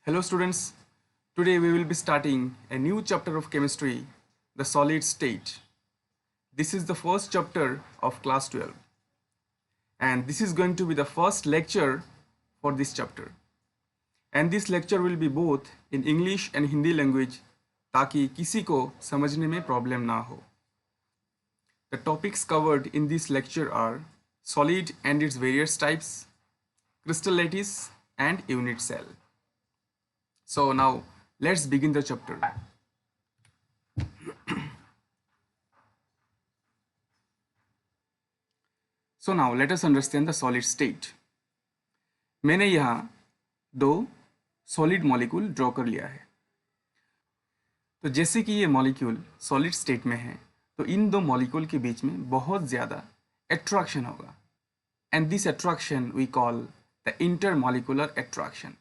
Hello students, today we will be starting a new chapter of chemistry, the solid state. This is the first chapter of class 12 and this is going to be the first lecture for this chapter. And this lecture will be both in English and Hindi language ताकि किसी को समझने में problem ना हो. The topics covered in this lecture are solid and its various types, crystal lattice and unit cell. So now let's begin the chapter. So now let us understand the solid state. मैंने यहाँ दो solid molecule draw कर लिया है. तो जैसे कि ये मॉलिक्यूल सॉलिड स्टेट में है तो इन दो मॉलिक्यूल के बीच में बहुत ज़्यादा अट्रैक्शन होगा and this attraction we call the intermolecular attraction.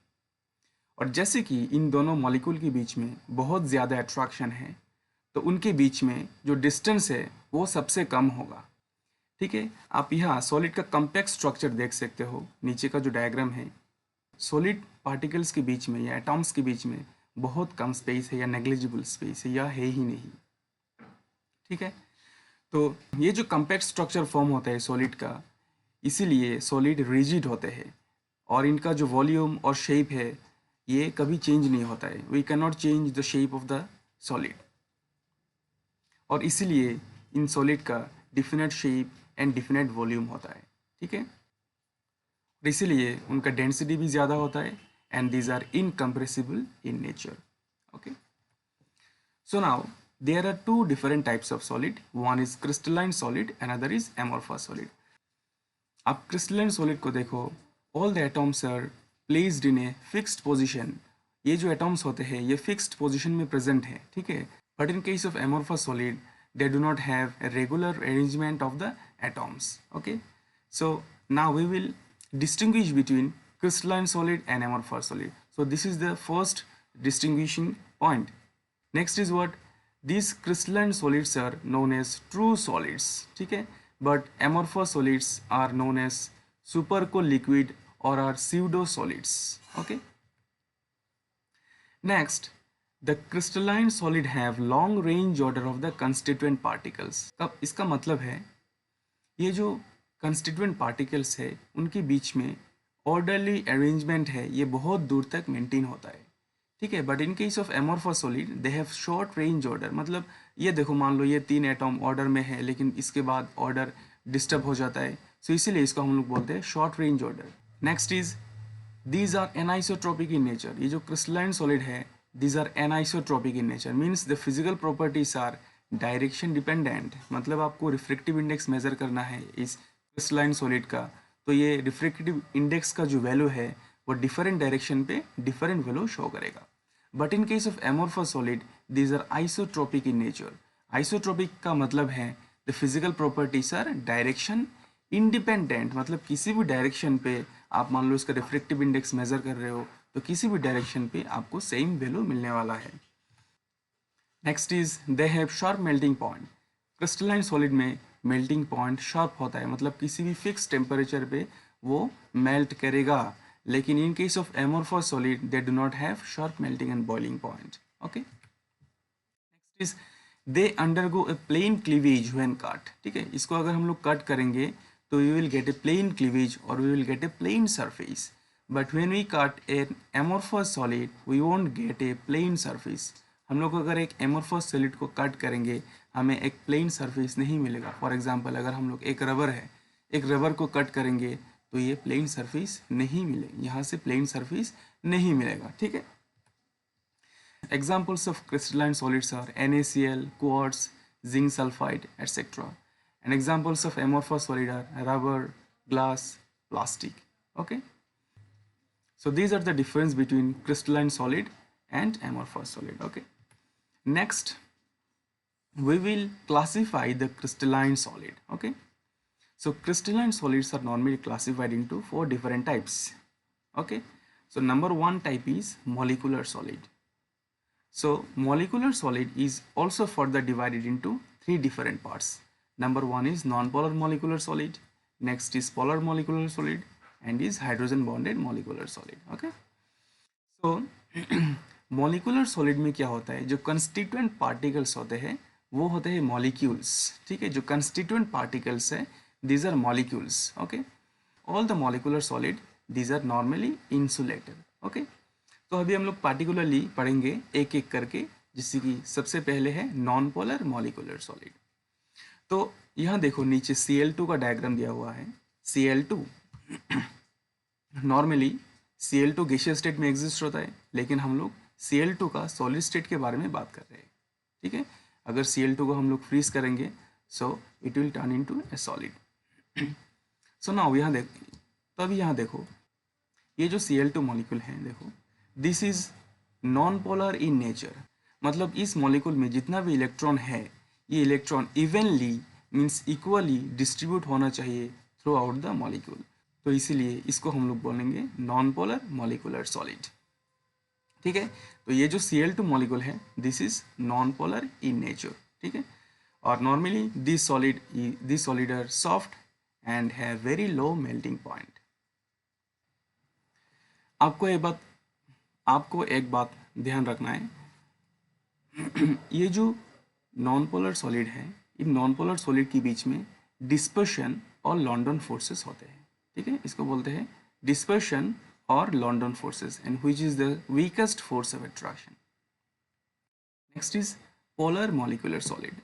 और जैसे कि इन दोनों मॉलिक्यूल के बीच में बहुत ज़्यादा अट्रैक्शन है तो उनके बीच में जो डिस्टेंस है वो सबसे कम होगा. ठीक है, आप यहाँ सॉलिड का कॉम्पैक्ट स्ट्रक्चर देख सकते हो. नीचे का जो डायग्राम है, सॉलिड पार्टिकल्स के बीच में या एटॉम्स के बीच में बहुत कम स्पेस है या नेग्लिजिबल स्पेस है या है ही नहीं. ठीक है, तो ये जो कॉम्पैक्ट स्ट्रक्चर फॉर्म होता है सॉलिड का, इसीलिए सॉलिड रिजिड होते हैं और इनका जो वॉल्यूम और शेप है ये कभी चेंज नहीं होता है. We can not change the shape of the solid और इसीलिए इन सॉलिड का definite shape and definite volume होता है. ठीक है, इसीलिए उनका डेंसिटी भी ज़्यादा होता है and these are incompressible in nature. Okay, so now there are two different types of solid. One is crystalline solid, another is amorphous solid. आप क्रिस्टलाइन सॉलिड को देखो, all the atoms are placed in a fixed position. ये जो atoms होते हैं ये fixed position में present है. ठीक है, but in case of amorphous solid they do not have a regular arrangement of the atoms. Okay, so now we will distinguish between crystalline solid and amorphous solid. So this is the first distinguishing point. Next is what? These crystalline solids are known as true solids. ठीक है, but amorphous solids are known as superco-liquid or are pseudo solids. Okay, next, the crystalline solid have long range order of the constituent particles. अब इसका मतलब है ये जो constituent particles है उनके बीच में orderly arrangement है, ये बहुत दूर तक मेंटेन होता है. ठीक है, but in case of amorphous solid they have short range order. मतलब ये देखो, मान लो ये 3 एटॉम ऑर्डर में है लेकिन इसके बाद ऑर्डर डिस्टर्ब हो जाता है, सो इसीलिए इसको हम लोग बोलते हैं short range order. Next is these are anisotropic in nature. ये जो crystalline solid है these are anisotropic in nature, means the physical properties are direction dependent. मतलब आपको रिफ्रैक्टिव इंडेक्स मेजर करना है इस crystalline solid का, तो ये रिफ्रैक्टिव इंडेक्स का जो वैल्यू है वो डिफरेंट डायरेक्शन पे डिफरेंट वैल्यू शो करेगा. But in case of amorphous solid these are isotropic in nature. Isotropic का मतलब है the physical properties are direction independent. मतलब किसी भी डायरेक्शन पे आप मान लो इसका रिफ्रैक्टिव इंडेक्स मेजर कर रहे हो तो किसी भी डायरेक्शन पे आपको सेम वैल्यू मिलने वाला है. Next is they have sharp melting point. Crystalline solid में मेल्टिंग पॉइंट शार्प होता है, मतलब किसी भी फिक्स टेम्परेचर पे वो मेल्ट करेगा. लेकिन in case of amorphous solid they do not have sharp melting and boiling point. Okay, next is they undergo a plane cleavage when cut. ठीक है, इसको अगर हम लोग कट करेंगे तो we will get a plane cleavage और we will get a plane surface. But when we cut an amorphous solid we won't get a plane surface. हम लोग अगर एक एमोर्फस सॉलिड को कट करेंगे हमें एक प्लेन सरफेस नहीं मिलेगा. फॉर एग्जांपल, अगर हम लोग एक रबर है, एक रबर को कट करेंगे तो ये प्लेन सरफेस नहीं मिलेगी, यहाँ से प्लेन सरफेस नहीं मिलेगा. ठीक है, examples of crystalline solids are NaCl, quartz, zinc sulfide, etc. And examples of amorphous solid are rubber, glass, plastic. Okay, so these are the difference between crystalline solid and amorphous solid. Okay, next we will classify the crystalline solid. Okay, so crystalline solids are normally classified into 4 different types. Okay, so number 1 type is molecular solid. So molecular solid is also further divided into 3 different parts. Number 1 is non-polar molecular solid, next is polar molecular solid, and is hydrogen bonded molecular solid. Okay, so molecular solid में क्या होता है, जो constituent particles होते हैं वो होते हैं मॉलिक्यूल्स, ठीक है। जो कंस्टिट्यूएंट पार्टिकल्स है these are molecules, okay. All the molecular solid these are normally insulated, okay. तो अभी हम लोग पार्टिकुलरली पढ़ेंगे एक एक करके, जिससे कि सबसे पहले है नॉन पोलर मॉलिकुलर सॉलिड। तो यहाँ देखो नीचे Cl2 का डायग्राम दिया हुआ है। Cl2 normally Cl2 gaseous state में एग्जिस्ट होता है, लेकिन हम लोग Cl2 का सॉलिड स्टेट के बारे में बात कर रहे हैं, ठीक है। अगर Cl2 को हम लोग फ्रीज करेंगे so it will turn into A solid. So now यहाँ देख, तब यहाँ देखो ये जो Cl2 मॉलिक्यूल है, देखो this is non polar in nature, मतलब इस मॉलिक्यूल में जितना भी इलेक्ट्रॉन है ये electron evenly means equally distribute होना चाहिए थ्रू आउट द मॉलिक्यूल। तो इसीलिए इसको हम लोग बोलेंगे नॉन पोलर मॉलिकुलर सॉलिड, ठीक है। तो ये जो Cl2 मॉलिक्यूल है this is non polar in nature, ठीक है। और normally this solid are soft and have very low melting point. आपको एक बात ध्यान रखना है, ये जो नॉन पोलर सॉलिड है, इन नॉन पोलर सॉलिड के बीच में डिस्पर्शन और लॉन्डन फोर्सेस होते हैं, ठीक है। इसको बोलते हैं डिस्पर्शन और London forces, and which is the weakest force of attraction. Next is polar molecular solid.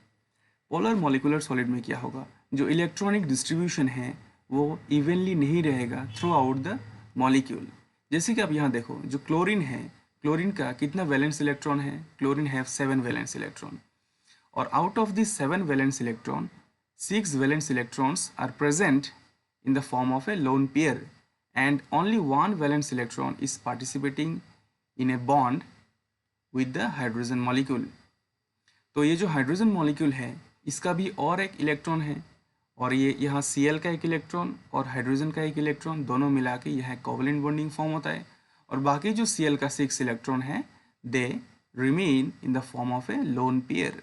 Polar molecular solid में क्या होगा, जो इलेक्ट्रॉनिक डिस्ट्रीब्यूशन है वो इवनली नहीं रहेगा थ्रू आउट द मॉलिक्यूल। जैसे कि आप यहाँ देखो जो क्लोरीन है, क्लोरीन का कितना वैलेंस इलेक्ट्रॉन है, क्लोरीन हैव 7 वैलेंस इलेक्ट्रॉन, और out of this 7 valence electron 6 valence electrons are present in the form of a lone pair, and only one valence electron is participating in a bond with the hydrogen molecule। तो ये जो hydrogen molecule है इसका भी और एक electron है, और ये यहाँ Cl का एक इलेक्ट्रॉन और हाइड्रोजन का एक इलेक्ट्रॉन दोनों मिला के यह कोवलेंट बॉन्डिंग फॉर्म होता है, और बाकी जो Cl का 6 इलेक्ट्रॉन है they remain in the form of A lone pair.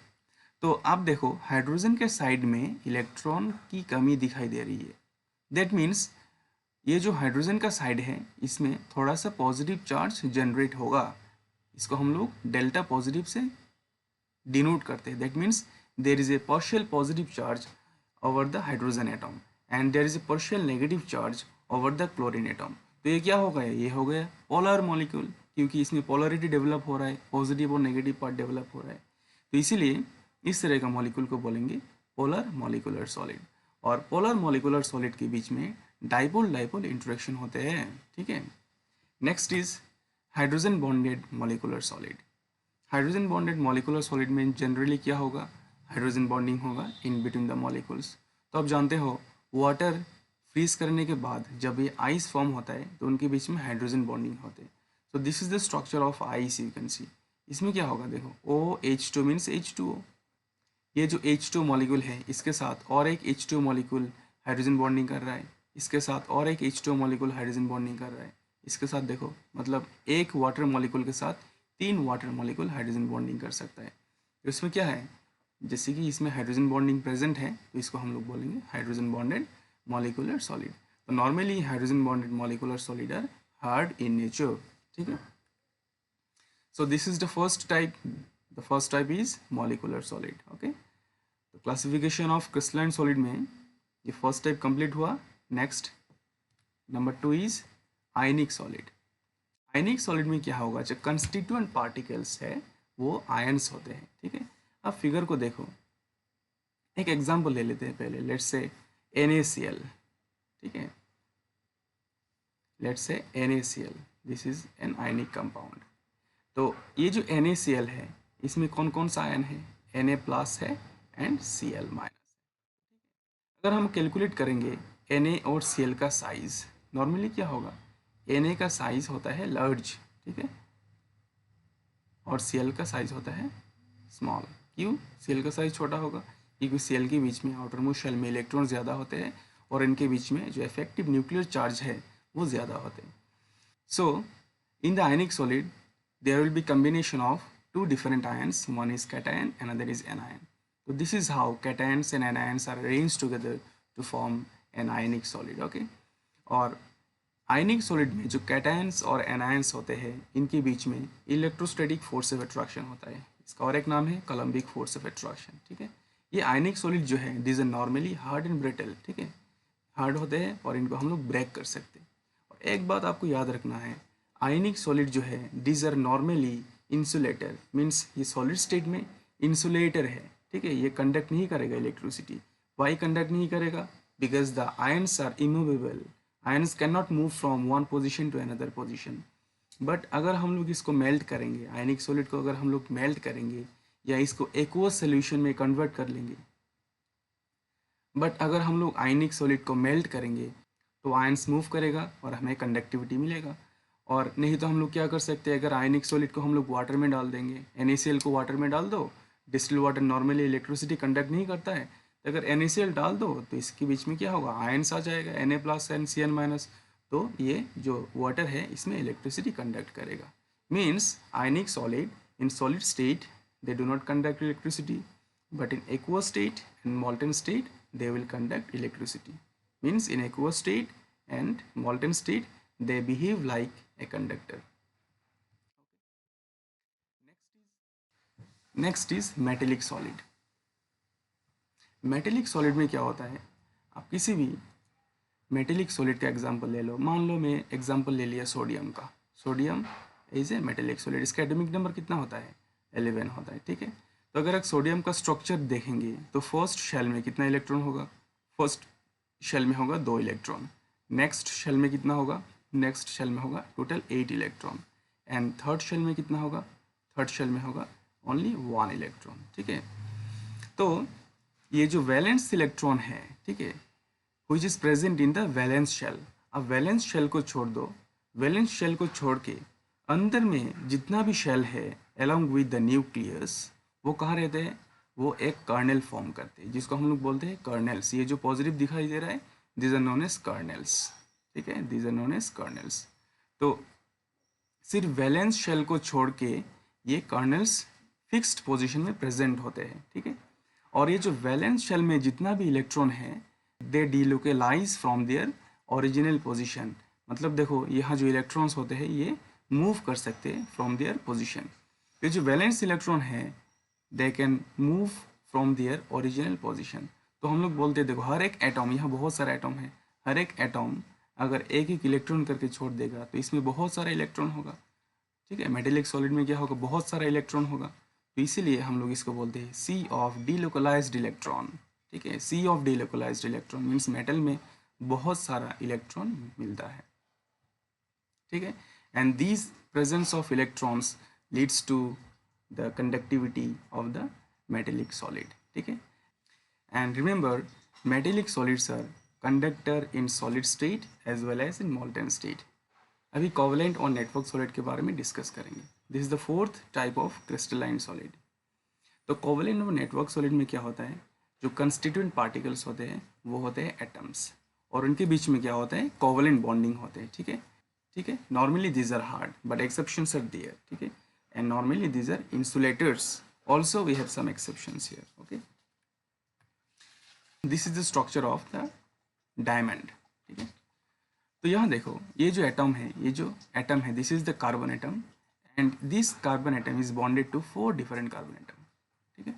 तो आप देखो हाइड्रोजन के साइड में इलेक्ट्रॉन की कमी दिखाई दे रही है, दैट मीन्स ये जो हाइड्रोजन का साइड है इसमें थोड़ा सा पॉजिटिव चार्ज जनरेट होगा, इसको हम लोग डेल्टा पॉजिटिव से डिनोट करते हैं। That means there is a partial positive charge over the hydrogen atom and there is a partial negative charge over the chlorine atom. तो ये क्या हो गया, ये हो गया पोलर मॉलिक्यूल, क्योंकि इसमें पोलरिटी डेवलप हो रहा है, पॉजिटिव और नेगेटिव पार्ट डेवलप हो रहा है। तो इसीलिए इस तरह का मॉलिक्यूल को बोलेंगे पोलर मॉलिकुलर सॉलिड। और पोलर मॉलिकुलर सॉलिड के बीच में डाइपोल डाइपोल इंटरेक्शन होते हैं, ठीक है। Next is hydrogen bonded molecular solid. Hydrogen bonded molecular solid में जनरली क्या होगा, हाइड्रोजन बॉन्डिंग होगा इन बिटवीन द मॉलिक्यूल्स। तो आप जानते हो वाटर फ्रीज करने के बाद जब ये आइस फॉर्म होता है तो उनके बीच में हाइड्रोजन बॉन्डिंग होते हैं। So this is the structure of ice, you can see. इसमें क्या होगा, देखो OH2 मीन्स H2O, ये जो H2 मॉलिक्यूल है इसके साथ और एक H2 मॉलिक्यूल हाइड्रोजन बॉन्डिंग कर रहा है, इसके साथ और एक H2 मॉलिक्यूल हाइड्रोजन बॉन्डिंग कर रहा है, इसके साथ देखो मतलब एक वाटर मॉलिक्यूल के साथ 3 वाटर मॉलिक्यूल हाइड्रोजन बॉन्डिंग कर सकता है। तो इसमें क्या है, जैसे कि इसमें हाइड्रोजन बॉन्डिंग प्रेजेंट है तो इसको हम लोग बोलेंगे हाइड्रोजन बॉन्डेड मॉलिकुलर सॉलिड। तो normally hydrogen bonded molecular solid are hard in nature, ठीक है। So this is the first type, the first type is molecular solid, okay. तो क्लासिफिकेशन ऑफ क्रिस्टलाइन सॉलिड में ये फर्स्ट टाइप कंप्लीट हुआ। Next number 2 is ionic solid. Ionic solid में क्या होगा, जो कंस्टिट्यूएंट पार्टिकल्स है वो आयन्स होते हैं, ठीक है। अब फिगर को देखो, एक एग्जांपल ले लेते हैं पहले, लेट्स से NaCl, ठीक है। Let's say NaCl, this is an ionic compound. तो ये जो NaCl है इसमें कौन कौन सा आयन है, Na+ है एंड Cl-। अगर हम कैलकुलेट करेंगे Na और Cl का साइज, नॉर्मली क्या होगा, Na का साइज होता है लार्ज, ठीक है, और Cl का साइज होता है स्मॉल। क्यों Cl का साइज छोटा होगा, क्योंकि Cl के बीच में आउटर मोस्ट शेल में इलेक्ट्रॉन ज़्यादा होते हैं और इनके बीच में जो इफेक्टिव न्यूक्लियर चार्ज है वो ज़्यादा होते हैं। So in the ionic solid there will be combination of 2 different ions, one is cation, another is anion. So this is how cations and anions are arranged together to form an ionic solid, okay। और आयनिक solid में जो cations और anions होते हैं इनके बीच में electrostatic force of attraction होता है। इसका और एक नाम है कोलम्बिक फोर्स ऑफ अट्रैक्शन। ठीक है, ये आयनिक सॉलिड जो है these are normally hard and brittle. ठीक है, हार्ड होते हैं और इनको हम लोग ब्रेक कर सकते हैं। और एक बात आपको याद रखना है, आयनिक सॉलिड जो है these are normally insulator, means ये सॉलिड स्टेट में इंसुलेटर है। ठीक है, ये कंडक्ट नहीं करेगा इलेक्ट्रिसिटी। वाई कंडक्ट नहीं करेगा? Because the ions are immovable. Ions can not move from one position to another position. But अगर हम लोग इसको मेल्ट करेंगे, आयनिक सॉलिड को अगर हम लोग मेल्ट करेंगे या इसको एक्वस सोल्यूशन में कन्वर्ट कर लेंगे, बट अगर हम लोग आयनिक सॉलिड को मेल्ट करेंगे तो आयन्स मूव करेगा और हमें कंडक्टिविटी मिलेगा। और नहीं तो हम लोग क्या कर सकते हैं, अगर आयनिक सॉलिड को हम लोग वाटर में डाल देंगे, NaCl को वाटर में डाल दो, distil water normally electricity conduct नहीं करता है, तो अगर NaCl डाल दो तो इसके बीच में क्या होगा, आयन्स आ जाएगा Na+ एंड Cn-, तो ये जो वाटर है इसमें इलेक्ट्रिसिटी कंडक्ट करेगा। Means ionic solid in solid state they do not conduct electricity, but in aqueous state and molten state they will conduct electricity. Means in aqueous state and molten state they behave like a conductor. Next is metallic solid. Metallic solid में क्या होता है, आप किसी भी metallic solid का example ले लो। मान लो मैं एग्जांपल ले लिया सोडियम का। Sodium is a metallic solid. इसका एटॉमिक नंबर कितना होता है, 11 होता है। ठीक है, तो अगर एक सोडियम का स्ट्रक्चर देखेंगे तो फर्स्ट शेल में कितना इलेक्ट्रॉन होगा, फर्स्ट शेल में होगा 2 इलेक्ट्रॉन। नेक्स्ट शेल में कितना होगा, नेक्स्ट शेल में होगा टोटल 8 इलेक्ट्रॉन। एंड थर्ड शेल में कितना होगा, थर्ड शेल में होगा ओनली 1 इलेक्ट्रॉन। ठीक है, तो ये जो वैलेंस इलेक्ट्रॉन है, ठीक है, which is present in the valence shell. अब वैलेंस शेल को छोड़ दो, वैलेंस शेल को छोड़ के अंदर में जितना भी शेल है अलॉन्ग विद द न्यूक्लियस, वो कहाँ रहते हैं, वो एक कर्नेल फॉर्म करते हैं जिसको हम लोग बोलते हैं कर्नेल्स। ये जो पॉजिटिव दिखाई दे रहा है these are known as kernels. ठीक है, these are known as kernels. तो सिर्फ वैलेंस शेल को छोड़ के ये कर्नेल्स फिक्स्ड पोजीशन में प्रेजेंट होते हैं। ठीक है, और ये जो वैलेंस शेल में जितना भी इलेक्ट्रॉन है they delocalize from their original position. मतलब देखो यहाँ जो इलेक्ट्रॉन्स होते हैं ये मूव कर सकते हैं फ्रॉम देयर पोजीशन। ये जो वैलेंस इलेक्ट्रॉन है they can move from their original position. तो हम लोग बोलते हैं देखो हर एक एटॉम, यहाँ बहुत सारा एटॉम है, हर एक एटॉम अगर एक एक इलेक्ट्रॉन करके छोड़ देगा तो इसमें बहुत सारा इलेक्ट्रॉन होगा। ठीक है, मेटेलिक सॉलिड में क्या होगा, बहुत सारा इलेक्ट्रॉन होगा। तो इसीलिए हम लोग इसको बोलते हैं सी ऑफ डीलोकलाइज्ड इलेक्ट्रॉन। ठीक है, sea of delocalized electron means metal में बहुत सारा इलेक्ट्रॉन मिलता है। ठीक है, and this presence of electrons leads to the conductivity of the metallic solid. ठीक है, and remember metallic solids are conductor in solid state as well as in molten state. अभी कोवलेंट और नेटवर्क सॉलिड के बारे में discuss करेंगे। This is the fourth type of crystalline solid. तो covalent और नेटवर्क सॉलिड में क्या होता है, जो कंस्टिट्यूएंट पार्टिकल्स होते हैं वो होते हैं एटम्स, और उनके बीच में क्या होता है, कोवलेंट बॉन्डिंग होते हैं। ठीक है, ठीक है, normally these are hard but exceptions are there. ठीक है, and normally these are insulators, also we have some exceptions here. Okay, this is the structure of the diamond. ठीक है, तो यहाँ देखो ये जो एटम है, ये जो एटम है this is the carbon atom, and this carbon atom is bonded to 4 different carbon atom. ठीक है,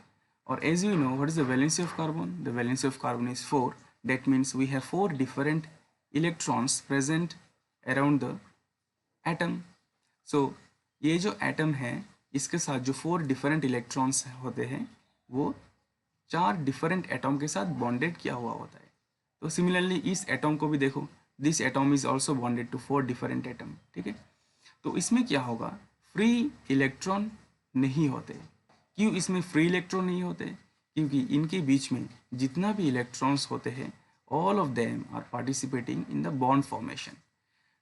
और as you know what is the valency of carbon, the valency of carbon is 4। That means we have 4 different electrons present around the atom. So ये जो atom है इसके साथ जो 4 different electrons होते हैं वो 4 डिफरेंट एटम के साथ बॉन्डेड किया हुआ होता है। तो सिमिलरली इस एटम को भी देखो, this atom is also bonded to 4 different atom. ठीक है, तो इसमें क्या होगा, फ्री इलेक्ट्रॉन नहीं होते। क्यों इसमें फ्री इलेक्ट्रॉन नहीं होते, क्योंकि इनके बीच में जितना भी इलेक्ट्रॉन्स होते हैं all of them are participating in the bond formation.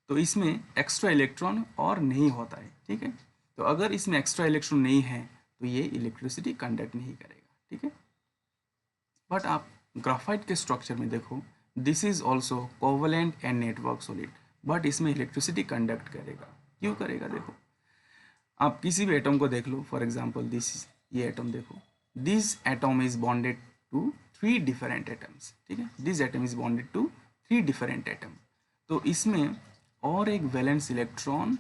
तो इसमें एक्स्ट्रा इलेक्ट्रॉन और नहीं होता है। ठीक है, तो अगर इसमें एक्स्ट्रा इलेक्ट्रॉन नहीं है तो ये इलेक्ट्रिसिटी कंडक्ट नहीं करेगा। ठीक है, बट आप ग्राफाइट के स्ट्रक्चर में देखो, this is also covalent and network solid, but इसमें इलेक्ट्रिसिटी कंडक्ट करेगा। क्यों करेगा, देखो आप किसी भी एटम को देख लो, फॉर एग्जांपल दिस, ये एटम देखो, this atom is bonded to 3 different atoms. ठीक है, this atom is bonded to 3 different atom. तो इसमें और एक वैलेंस इलेक्ट्रॉन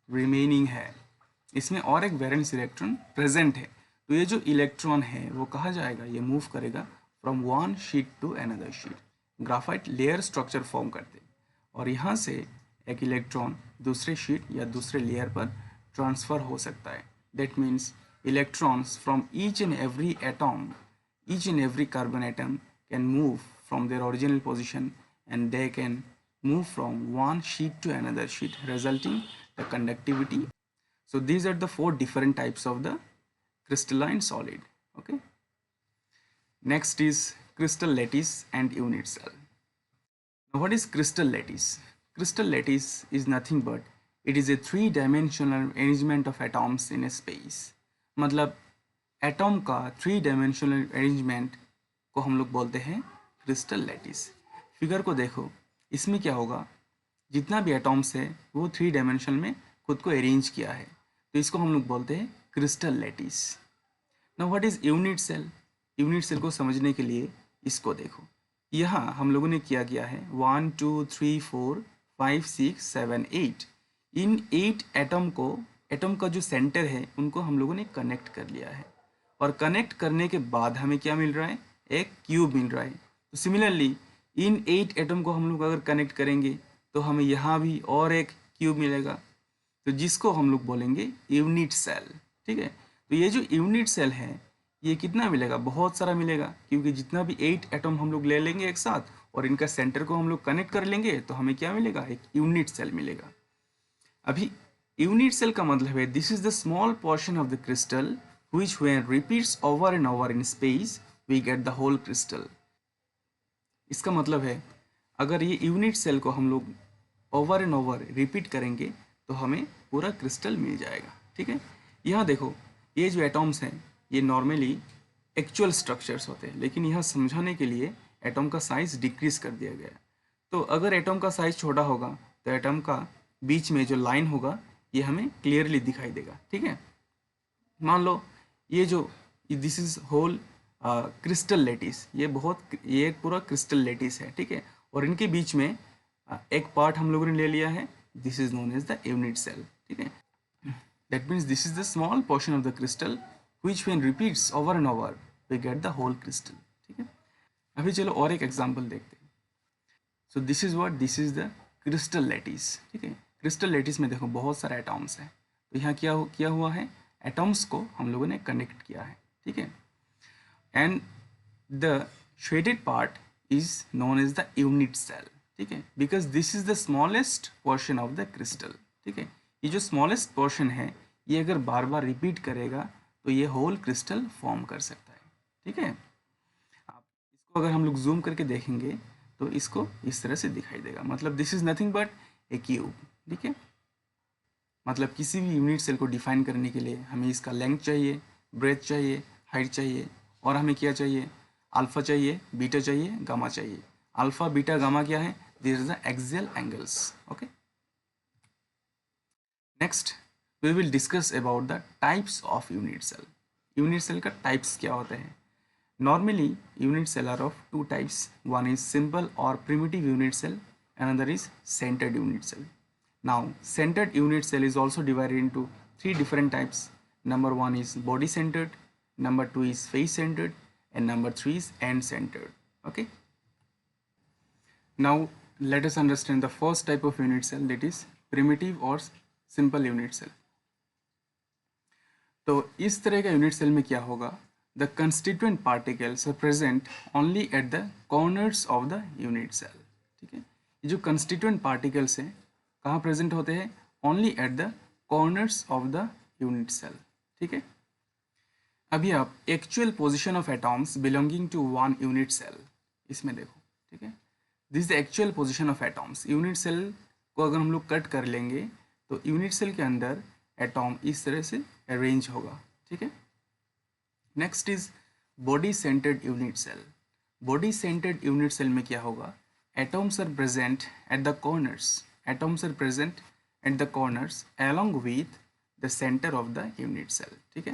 रिमेनिंग है, इसमें और एक वैलेंस इलेक्ट्रॉन प्रेजेंट है। तो ये जो इलेक्ट्रॉन है वो कहाँ जाएगा, ये मूव करेगा from one sheet to another sheet, graphite layer structure form करते, और यहाँ से एक इलेक्ट्रॉन दूसरे शीट या दूसरे लेयर पर ट्रांसफ़र हो सकता है। That means electrons from each and every atom, each and every carbon atom can move from their original position, and they can move from one sheet to another sheet, resulting the conductivity. So these are the four different types of the crystalline solid. Okay, next is crystal lattice and unit cell. Now what is crystal lattice? Crystal lattice is nothing but it is a three-dimensional arrangement of atoms in a space. मतलब atom का three dimensional arrangement को हम लोग बोलते हैं crystal lattice. Figure को देखो, इसमें क्या होगा, जितना भी एटॉम्स है वो थ्री डायमेंशन में खुद को अरेंज किया है, तो इसको हम लोग बोलते हैं crystal lattice. Now what is unit cell? Unit cell को समझने के लिए इसको देखो, यहाँ हम लोगों ने क्या किया है, 1 2 3 4 5 6 7 8, इन 8 एटम को, एटम का जो सेंटर है उनको हम लोगों ने कनेक्ट कर लिया है, और कनेक्ट करने के बाद हमें क्या मिल रहा है, एक क्यूब मिल रहा है। तो सिमिलरली इन 8 एटम को हम लोग अगर कनेक्ट करेंगे तो हमें यहाँ भी और एक क्यूब मिलेगा, तो जिसको हम लोग बोलेंगे यूनिट सेल। ठीक है, तो ये जो यूनिट सेल है ये कितना मिलेगा, बहुत सारा मिलेगा, क्योंकि जितना भी 8 एटम हम लोग ले लेंगे एक साथ और इनका सेंटर को हम लोग कनेक्ट कर लेंगे तो हमें क्या मिलेगा, एक यूनिट सेल मिलेगा। अभी यूनिट सेल का मतलब है this is the small portion of the crystal which when repeats over and over in space we get the whole crystal। इसका मतलब है अगर ये यूनिट सेल को हम लोग ओवर एंड ओवर रिपीट करेंगे तो हमें पूरा क्रिस्टल मिल जाएगा। ठीक है, यहाँ देखो, ये जो एटॉम्स हैं ये नॉर्मली एक्चुअल स्ट्रक्चर्स होते हैं, लेकिन यहाँ समझाने के लिए एटॉम का साइज डिक्रीज कर दिया गया है। तो अगर एटॉम का साइज छोटा होगा तो एटॉम का बीच में जो लाइन होगा ये हमें क्लियरली दिखाई देगा। ठीक है, मान लो ये जो this is whole crystal lattice, ये एक पूरा क्रिस्टल लेटिस है। ठीक है, और इनके बीच में एक पार्ट हम लोगों ने ले लिया है, this is known as the unit cell. ठीक है, that means this is the small portion of the crystal which when repeats over and over we get the whole crystal. ठीक है, अभी चलो और एक एग्जाम्पल देखते हैं। So this is what, this is the crystal lattice. ठीक है, क्रिस्टल लेटिस में देखो बहुत सारे एटॉम्स हैं, तो यहाँ क्या हुआ है, एटॉम्स को हम लोगों ने कनेक्ट किया है। ठीक है, and the shaded part is known as the unit cell. ठीक है, because this is the smallest portion of the crystal. ठीक है, ये जो स्मॉलेस्ट पोर्शन है ये अगर बार बार रिपीट करेगा तो ये होल क्रिस्टल फॉर्म कर सकता है। ठीक है, आप इसको अगर हम लोग जूम करके देखेंगे तो इसको इस तरह से दिखाई देगा, मतलब this is nothing but A cube. ठीक है, मतलब किसी भी यूनिट सेल को डिफाइन करने के लिए हमें इसका लेंथ चाहिए, ब्रेथ चाहिए, हाइट चाहिए, और हमें क्या चाहिए, अल्फा चाहिए, बीटा चाहिए, गामा चाहिए। अल्फा बीटा गामा क्या है, this is the axial angles. Okay, next we will discuss about the types of unit cell. Unit cell का टाइप्स क्या होते हैं? Normally unit cell are of two types, one is simple or primitive unit cell, another is centered unit cell. Now, centered unit cell is also divided into three different types. Number one is body centered, number two is face centered, and number three is end centered. Okay. Now, let us understand the first type of unit cell, that is primitive or simple unit cell. तो इस तरह का unit cell में क्या होगा, the constituent particles are present only at the corners of the unit cell. ठीक है, ये जो कंस्टिट्यूएंट पार्टिकल्स हैं कहाँ प्रेजेंट होते हैं, only at the corners of the unit cell. ठीक है, अभी आप actual position of atoms belonging to one unit cell इसमें देखो। ठीक है, this is the actual position of atoms. Unit cell को अगर हम लोग कट कर लेंगे तो यूनिट सेल के अंदर एटॉम इस तरह से अरेंज होगा। ठीक है, next is body centred unit cell. Body centred unit cell में क्या होगा, atoms are present at the corners, atoms are present at the corners along with the center of the unit cell. ठीक है,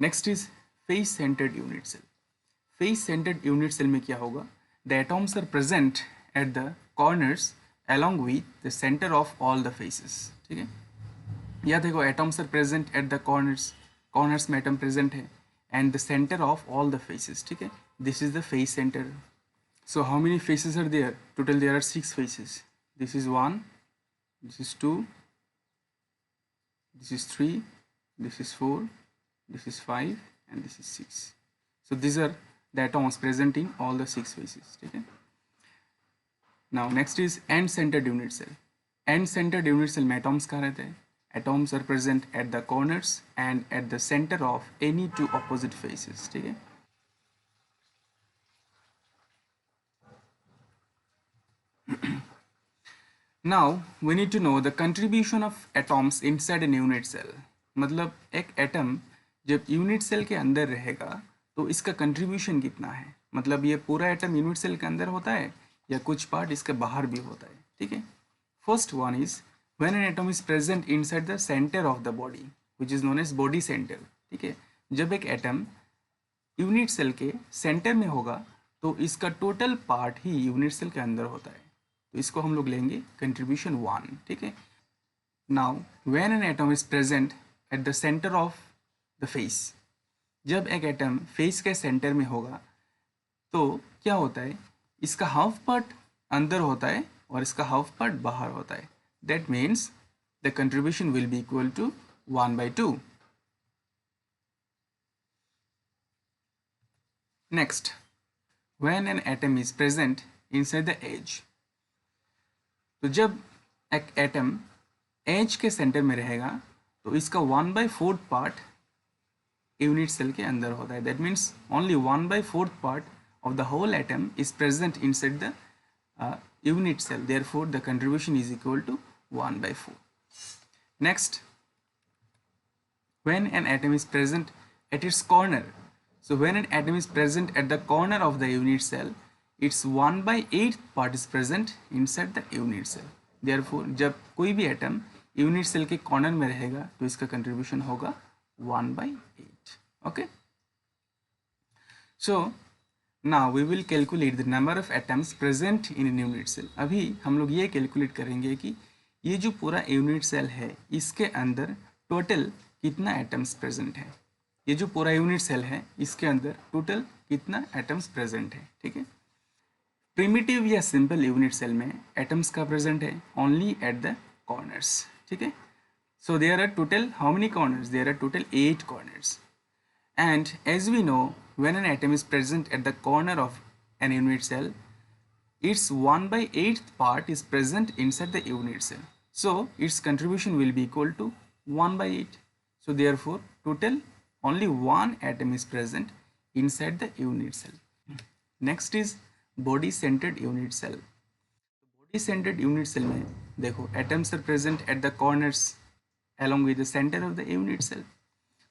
next is face centered unit cell. face centered unit cell में क्या होगा, the atoms are present at the corners along with the center of all the faces. ठीक है, या देखो atoms are present at the corners, corners में atom present है and the centre of all the faces. ठीक है, this is the face centre. So how many faces are there? Total there are 6 faces. This is 1, this is 2, this is 3, this is 4, this is 5 and this is 6. So these are the atoms present in all the 6 faces. Okay. Now next is end centered unit cell. End centered unit cell में atoms कहाँ रहते हैं? Atoms are present at the corners and at the center of any two opposite faces. ठीक है. Now we need to know the contribution of atoms inside an unit cell. मतलब एक atom जब unit cell के अंदर रहेगा तो इसका कंट्रीब्यूशन कितना है. मतलब ये पूरा एटम यूनिट सेल के अंदर होता है या कुछ पार्ट इसके बाहर भी होता है. ठीक है. First one is when an atom is present inside the centre of the body which is known as body centre. ठीक है, जब एक एटम यूनिट सेल के सेंटर में होगा तो इसका टोटल पार्ट ही यूनिट सेल के अंदर होता है. तो इसको हम लोग लेंगे कंट्रीब्यूशन 1. ठीक है. Now when an atom is present at the centre of the face, जब एक एटम फेस के सेंटर में होगा तो क्या होता है, इसका हाफ पार्ट अंदर होता है और इसका हाफ पार्ट बाहर होता है. That means the contribution will be equal to 1/2. Next, when an atom is present inside the edge. तो जब एक एटम एज के सेंटर में रहेगा तो इसका 1/4 पार्ट यूनिट सेल के अंदर होता है. That means only 1/4 part of the whole atom is present inside the unit cell. Therefore the contribution is equal to 1/4. Next, when an atom is present at its corner, so when an atom is present at the corner of the unit cell, its 1/8 part is present inside the unit cell. Therefore जब कोई भी atom unit cell के corner में रहेगा तो इसका contribution होगा 1/8. Okay, so now we will calculate the number of atoms present in a unit cell. अभी हम लोग ये कैलकुलेट करेंगे कि ये जो पूरा यूनिट सेल है इसके अंदर टोटल कितना एटम्स प्रेजेंट है. ये जो पूरा यूनिट सेल है इसके अंदर टोटल कितना एटम्स प्रेजेंट है. ठीक है. प्रिमिटिव या सिंपल यूनिट सेल में एटम्स का प्रेजेंट है ओनली एट द कॉर्नर्स. ठीक है. So there are total how many corners? There are total 8 corners. And as we know, when an atom is present at the corner of an unit cell, its 1/8 part is present inside the unit cell. So its contribution will be equal to 1/8. So therefore total only one atom is present inside the unit cell. Next is body centered unit cell. Body centered unit cell में देखो atoms are present at the corners along with the center of the unit cell.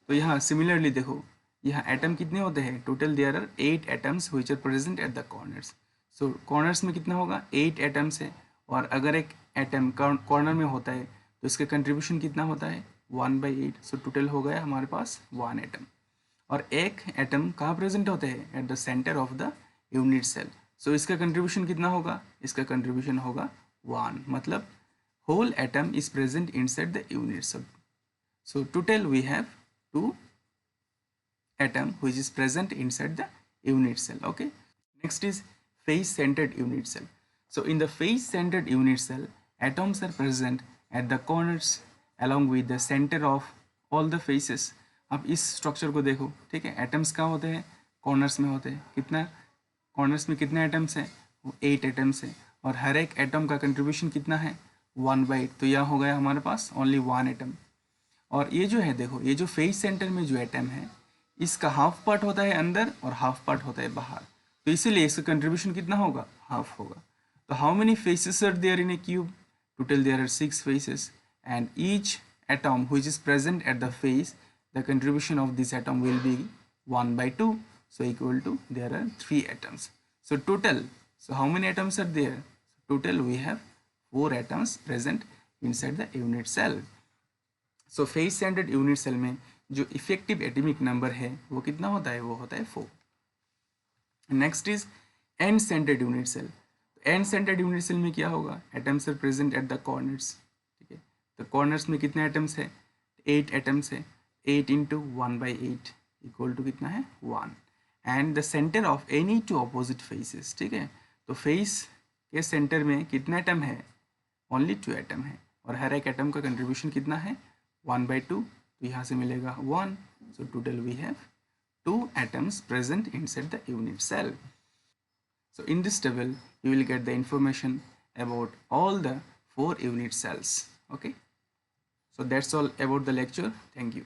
तो यहाँ similarly देखो यहाँ atom कितने होते हैं? Total there are 8 atoms which are present at the corners. So corners में कितना होगा? 8 एटम्स है. और अगर एक एटम कॉर्नर में होता है तो इसका कंट्रीब्यूशन कितना होता है? 1/8. सो टोटल हो गया हमारे पास 1 एटम. और एक एटम कहाँ प्रेजेंट होते हैं? At the centre of the unit cell. So इसका कंट्रीब्यूशन कितना होगा? इसका कंट्रीब्यूशन होगा 1. मतलब whole atom is present inside the unit cell. So total we have 2 atom which is present inside the unit cell. Okay, next is face centered unit cell. So in the face centered unit cell, atoms are present at the corners along with the center of all the faces. अब इस structure को देखो. ठीक है, atoms कहाँ होते हैं? Corners में होते हैं. कितना कॉर्नर्स में कितने एटम्स हैं? 8 एटम्स हैं. और हर एक एटम का कंट्रीब्यूशन कितना है? 1/8. तो यह हो गया हमारे पास ओनली 1 एटम. और ये जो है देखो, ये जो फेस सेंटर में जो एटम है इसका हाफ पार्ट होता है अंदर और हाफ पार्ट होता है बाहर. तो इसीलिए इसका कंट्रीब्यूशन कितना होगा? हाफ होगा. तो how many faces are there in a cube? Total there are 6 faces and each atom which is present at the face, the contribution of this atom will be 1/2. So equal to there are 3 atoms. So total, so how many atoms are there? Total we have 4 atoms present inside the unit cell. So face centred unit cell में जो effective atomic number है वो कितना होता है? वो होता है 4. Next is end centred unit cell. End centred unit cell में क्या होगा, atoms are present at the corners, ठीक है। तो कॉर्नर्स में कितने एटम्स है, 8 एटम्स है, 8 इंटू 1/8 इक्वल टू कितना है 1। And the centre of any two opposite faces, ठीक है। तो फेस के सेंटर में कितना एटम है, ओनली 2 एटम है, और हर एक एटम का कंट्रीब्यूशन कितना है 1/2, तो यहाँ से मिलेगा 1। So total we have 2 atoms present inside the unit cell. So in this table you will get the information about all the 4 unit cells. Okay, so that's all about the lecture. Thank you.